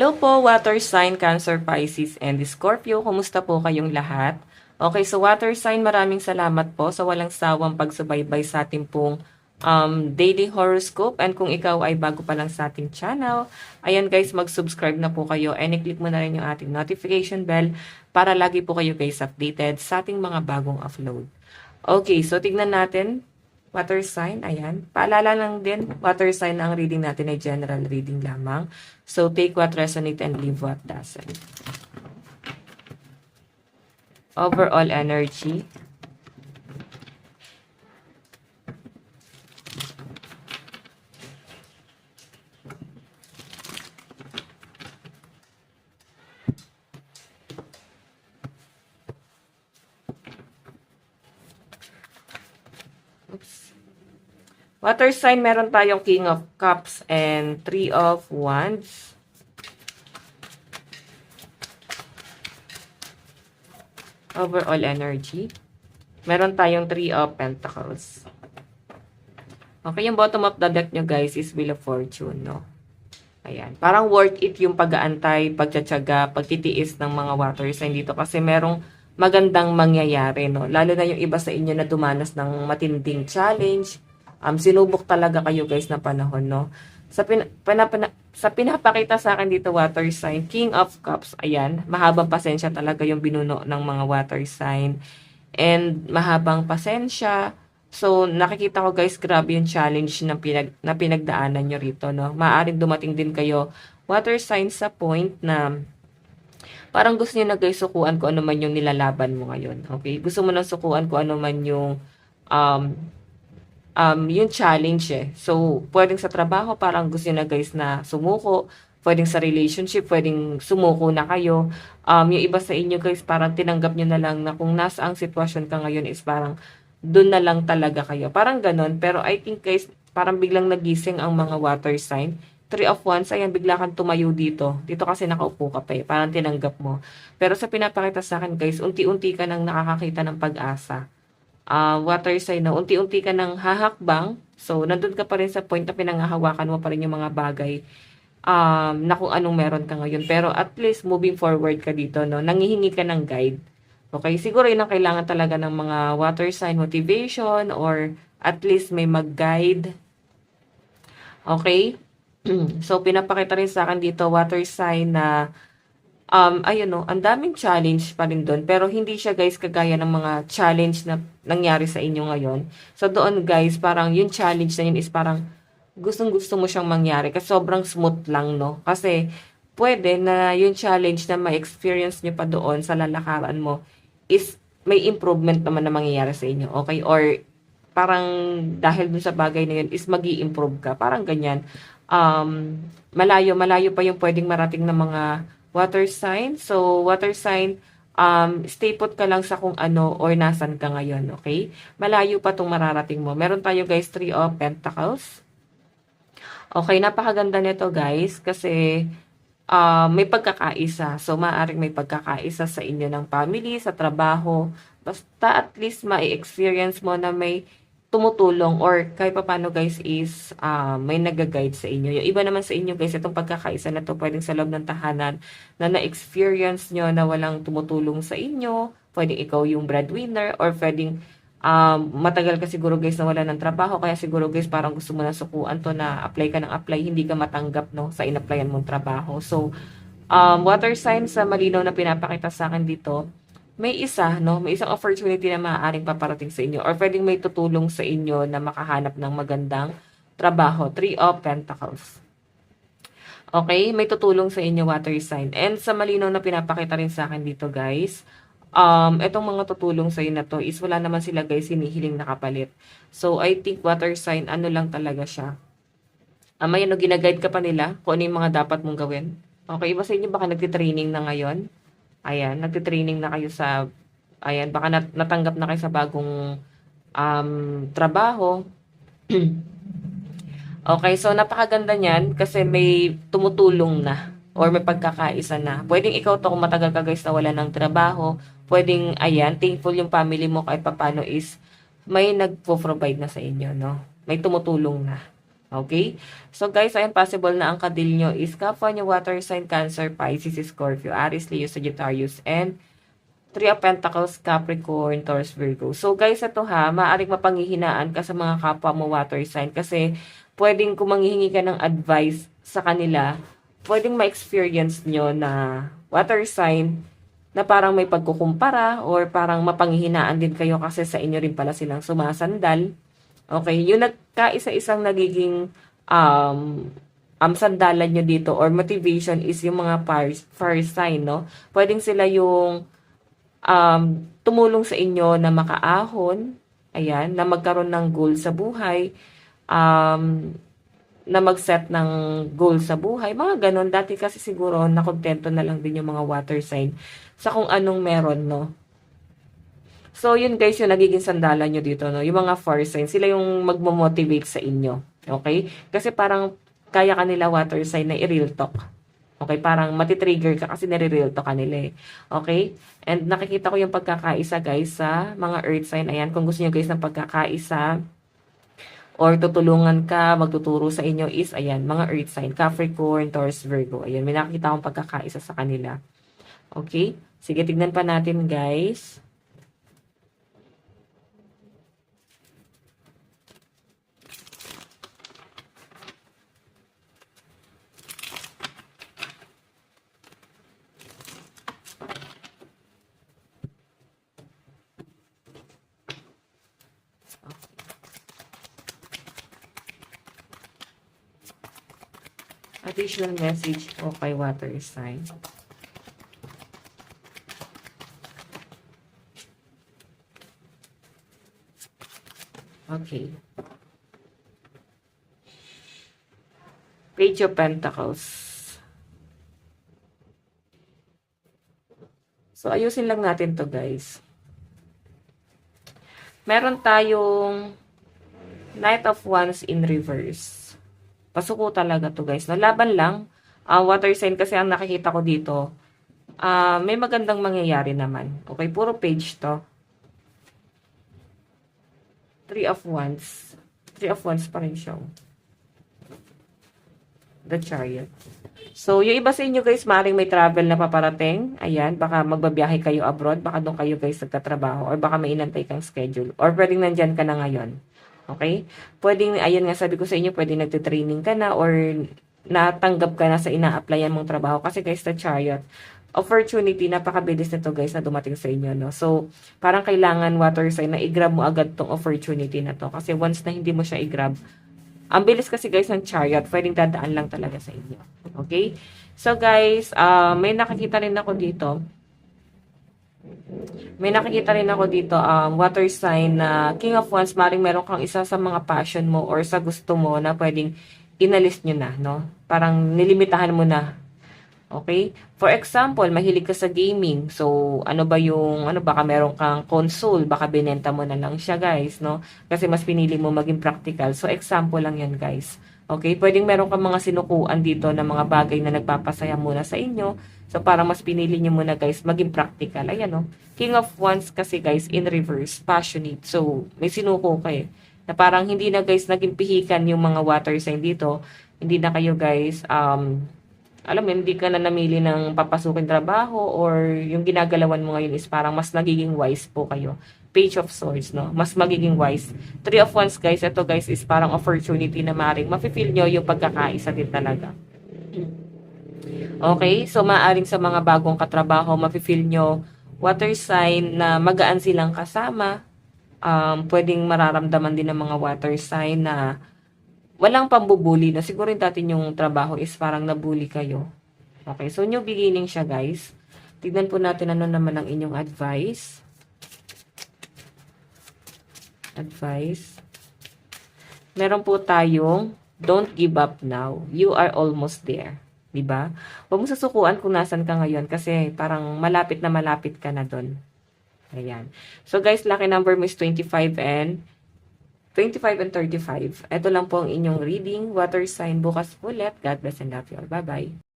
Hello po, water sign, Cancer, Pisces, and Scorpio. Kumusta po kayong lahat? Okay, so water sign, maraming salamat po sa walang sawang pagsubaybay sa ating pong daily horoscope. And kung ikaw ay bago pa lang sa ating channel, ayan guys, mag-subscribe na po kayo and i-click mo na rin yung ating notification bell para lagi po kayo guys updated sa ating mga bagong upload. Okay, so tignan natin. Water sign, ayan. Paalala lang din, water sign ang reading natin ay general reading lamang. So, take what resonate and leave what doesn't. Overall energy. Oops. Water sign, meron tayong King of Cups and Three of Wands. Overall energy. Meron tayong Three of Pentacles. Okay, yung bottom of the deck nyo guys is Wheel of Fortune, no? Ayan. Parang worth it yung pag-aantay, pagtsatsaga, pagtitiis ng mga water sign dito kasi merong magandang mangyayari, no? Lalo na yung iba sa inyo na dumanas ng matinding challenge. Sinubok talaga kayo guys na panahon, no? Sa pinapakita sa akin dito water sign, King of Cups, ayan, mahabang pasensya talaga yung binuno ng mga water sign. And mahabang pasensya. So, nakikita ko guys, grabe yung challenge na pinagdaanan nyo rito, no? Maaaring dumating din kayo, water sign, sa point na parang gusto niyo na guys sukuan kung ano man yung nilalaban mo ngayon. Okay? Gusto mo na sukuan kung ano man um, yung challenge eh. So, pwedeng sa trabaho, parang gusto niyo na guys na sumuko. Pwedeng sa relationship, pwedeng sumuko na kayo. Yung iba sa inyo guys, parang tinanggap nyo na lang na kung nasa ang sitwasyon ka ngayon is parang doon na lang talaga kayo. Parang ganon. Pero I think guys, parang biglang nagising ang mga water sign. Three of Wands, ayan, bigla kang tumayo dito. Dito kasi nakaupo ka pa eh. Parang tinanggap mo. Pero sa pinapakita sa akin guys, unti-unti ka nang nakakakita ng pag-asa. Water sign na unti-unti ka nang hahakbang. So, nandun ka pa rin sa point na pinangahawakan mo pa rin yung mga bagay na kung anong meron ka ngayon. Pero at least moving forward ka dito, no? Nangihingi ka ng guide. Okay? Siguro yun ang kailangan talaga ng mga water sign motivation or at least may mag-guide. Okay? So, pinapakita rin sa akin dito, water sign na, ayun no, ang daming challenge pa rin doon. Pero hindi siya guys kagaya ng mga challenge na nangyari sa inyo ngayon. So, doon guys, parang yung challenge na yun is parang gustong-gusto mo siyang mangyari kasi sobrang smooth lang, no? Kasi, pwede na yung challenge na ma-experience nyo pa doon sa lalakaran mo is may improvement naman na mangyayari sa inyo. Okay? Or, parang dahil dun sa bagay na yun is mag-i-improve ka. Parang ganyan. Malayo pa yung pwedeng marating ng mga water sign. So, water sign, stay put ka lang sa kung ano or nasan ka ngayon, okay? Malayo pa tong mararating mo. Meron tayo guys, Three of Pentacles. Okay, napakaganda nito guys kasi may pagkakaisa. So, maaaring may pagkakaisa sa inyo ng family, sa trabaho. Basta at least ma-experience mo na may tumutulong or kahit pa paano guys is may nag-guide sa inyo. Yung iba naman sa inyo guys, itong pagkakaisa na to pwedeng sa loob ng tahanan na na-experience nyo na walang tumutulong sa inyo. Pwedeng ikaw yung breadwinner or pwedeng matagal ka siguro guys na wala ng trabaho. Kaya siguro guys parang gusto mo na sukuan to na apply ka ng apply. Hindi ka matanggap no, sa in-applyan mong trabaho. So, water sign sa malinaw na pinapakita sa akin dito, may isa, no? May isang opportunity na maaaring paparating sa inyo or pwedeng may tutulong sa inyo na makahanap ng magandang trabaho. Three of Pentacles. Okay? May tutulong sa inyo, water sign. And sa malinaw na pinapakita rin sa akin dito, guys, etong mga tutulong sa inyo na to is wala naman sila, guys, hinihiling na kapalit. So, I think water sign, ano lang talaga siya. May ano, ginaguide ka pa nila kung ano yung mga dapat mong gawin. Okay? Iba sa inyo, baka nagtitraining na ngayon. Ayan, nagtitraining na kayo sa, ayan, baka natanggap na kayo sa bagong trabaho. Okay, so napakaganda niyan kasi may tumutulong na or may pagkakaisa na. Pwedeng ikaw to kung matagal ka guys na wala ng trabaho. Pwedeng, ayan, thankful yung family mo kahit papano is may nagpo-provide na sa inyo, no? May tumutulong na. Okay? So guys, ayan, possible na ang kadil nyo is kapwa nyo water sign, Cancer, Pisces, Scorpio, Aries, Leo, Sagittarius, and Three of Pentacles, Capricorn, Taurus, Virgo. So guys, ito ha, maaaring mapanghihinaan ka sa mga kapwa mo water sign kasi pwedeng kung manghihingi ka ng advice sa kanila, pwedeng ma-experience nyo na water sign na parang may pagkukumpara or parang mapanghihinaan din kayo kasi sa inyo rin pala silang sumasandal. Okay, yung nagkaisa-isang nagiging sandalan nyo dito or motivation is yung mga fire sign, no? Pwedeng sila yung tumulong sa inyo na makaahon, ayan, na magkaroon ng goal sa buhay, na mag-set ng goal sa buhay, mga ganon. Dati kasi siguro nakontento na lang din yung mga water sign sa kung anong meron, no? So, yun guys, yung nagiging sandalan nyo dito, no? Yung mga fire sign, sila yung magmo-motivate sa inyo, okay? Kasi parang kaya kanila water sign na i-real talk. Okay, parang matitrigger ka kasi nare-real to kanila eh. Okay? And nakikita ko yung pagkakaisa guys sa mga earth sign. Ayan, kung gusto niyo guys ng pagkakaisa or tutulungan ka, magtuturo sa inyo is, ayan, mga earth sign. Capricorn, Taurus, Virgo. Ayan, may nakikita akong pagkakaisa sa kanila. Okay? Sige, tignan pa natin guys. Additional message po kay water sign. Okay. Page of Pentacles. So, ayusin lang natin to guys. Meron tayong Knight of Wands in reverse. Pasuko talaga to guys. Laban lang. Water sign kasi ang nakikita ko dito. May magandang mangyayari naman. Okay, puro page to. Three of Wands. Three of Wands pa rin siya. The Chariot. So, yung iba sa inyo guys, maaaring may travel na paparating. Ayan, baka magbabiyahe kayo abroad. Baka doon kayo guys nagtatrabaho. Or baka may inantay kang schedule. Or pwedeng nandyan ka na ngayon. Okay? Pwedeng, ayan nga sabi ko sa inyo, pwedeng nagtitraining ka na or natanggap ka na sa ina-applyan mong trabaho. Kasi guys, the Chariot, opportunity, napakabilis nito guys na dumating sa inyo, no? So, parang kailangan water sign na i-grab mo agad tong opportunity na to. Kasi once na hindi mo siya i-grab, ang bilis kasi guys ng Chariot, pwedeng dadaan lang talaga sa inyo. Okay? So guys, may nakikita rin ako dito. Water sign na King of Wands, maring meron kang isa sa mga passion mo or sa gusto mo na pwedeng inalis nyo na, no? Parang nilimitahan mo na. Okay? For example, mahilig ka sa gaming. So, baka meron kang console, baka binenta mo na lang siya, guys, no? Kasi mas pinili mo maging practical. So, example lang yan, guys. Okay? Pwedeng meron kang mga sinukuan dito na mga bagay na nagpapasaya muna sa inyo. So, parang mas pinili nyo muna, guys, maging practical. Ayan, no? King of Wands kasi, guys, in reverse, passionate. So, may sinuko kayo. Na parang hindi na, guys, naging pihikan yung mga water sign dito. Hindi na kayo, guys, alam mo, hindi ka na namili ng papasukin trabaho or yung ginagalawan mo ngayon is parang mas nagiging wise po kayo. Page of Swords, no? Mas magiging wise. Three of Wands, guys. Ito, guys, is parang opportunity na maaaring mafe-feel nyo yung pagkakaisa din talaga. Okay? So, maaaring sa mga bagong katrabaho, mafe-feel nyo water sign na magaan silang kasama. Pwedeng mararamdaman din ng mga water sign na walang pambubuli na siguro dati yung trabaho is parang nabully kayo. Okay, so new beginning siya guys. Tignan po natin ano naman ang inyong advice. Meron po tayong don't give up now. You are almost there. Diba? Huwag mo susukuan kung nasan ka ngayon kasi parang malapit na malapit ka na doon. Ayan. So guys, lucky number mo is 25 and 35. Ito lang po ang inyong reading. Water sign bukas ulit. God bless and love you all. Bye-bye.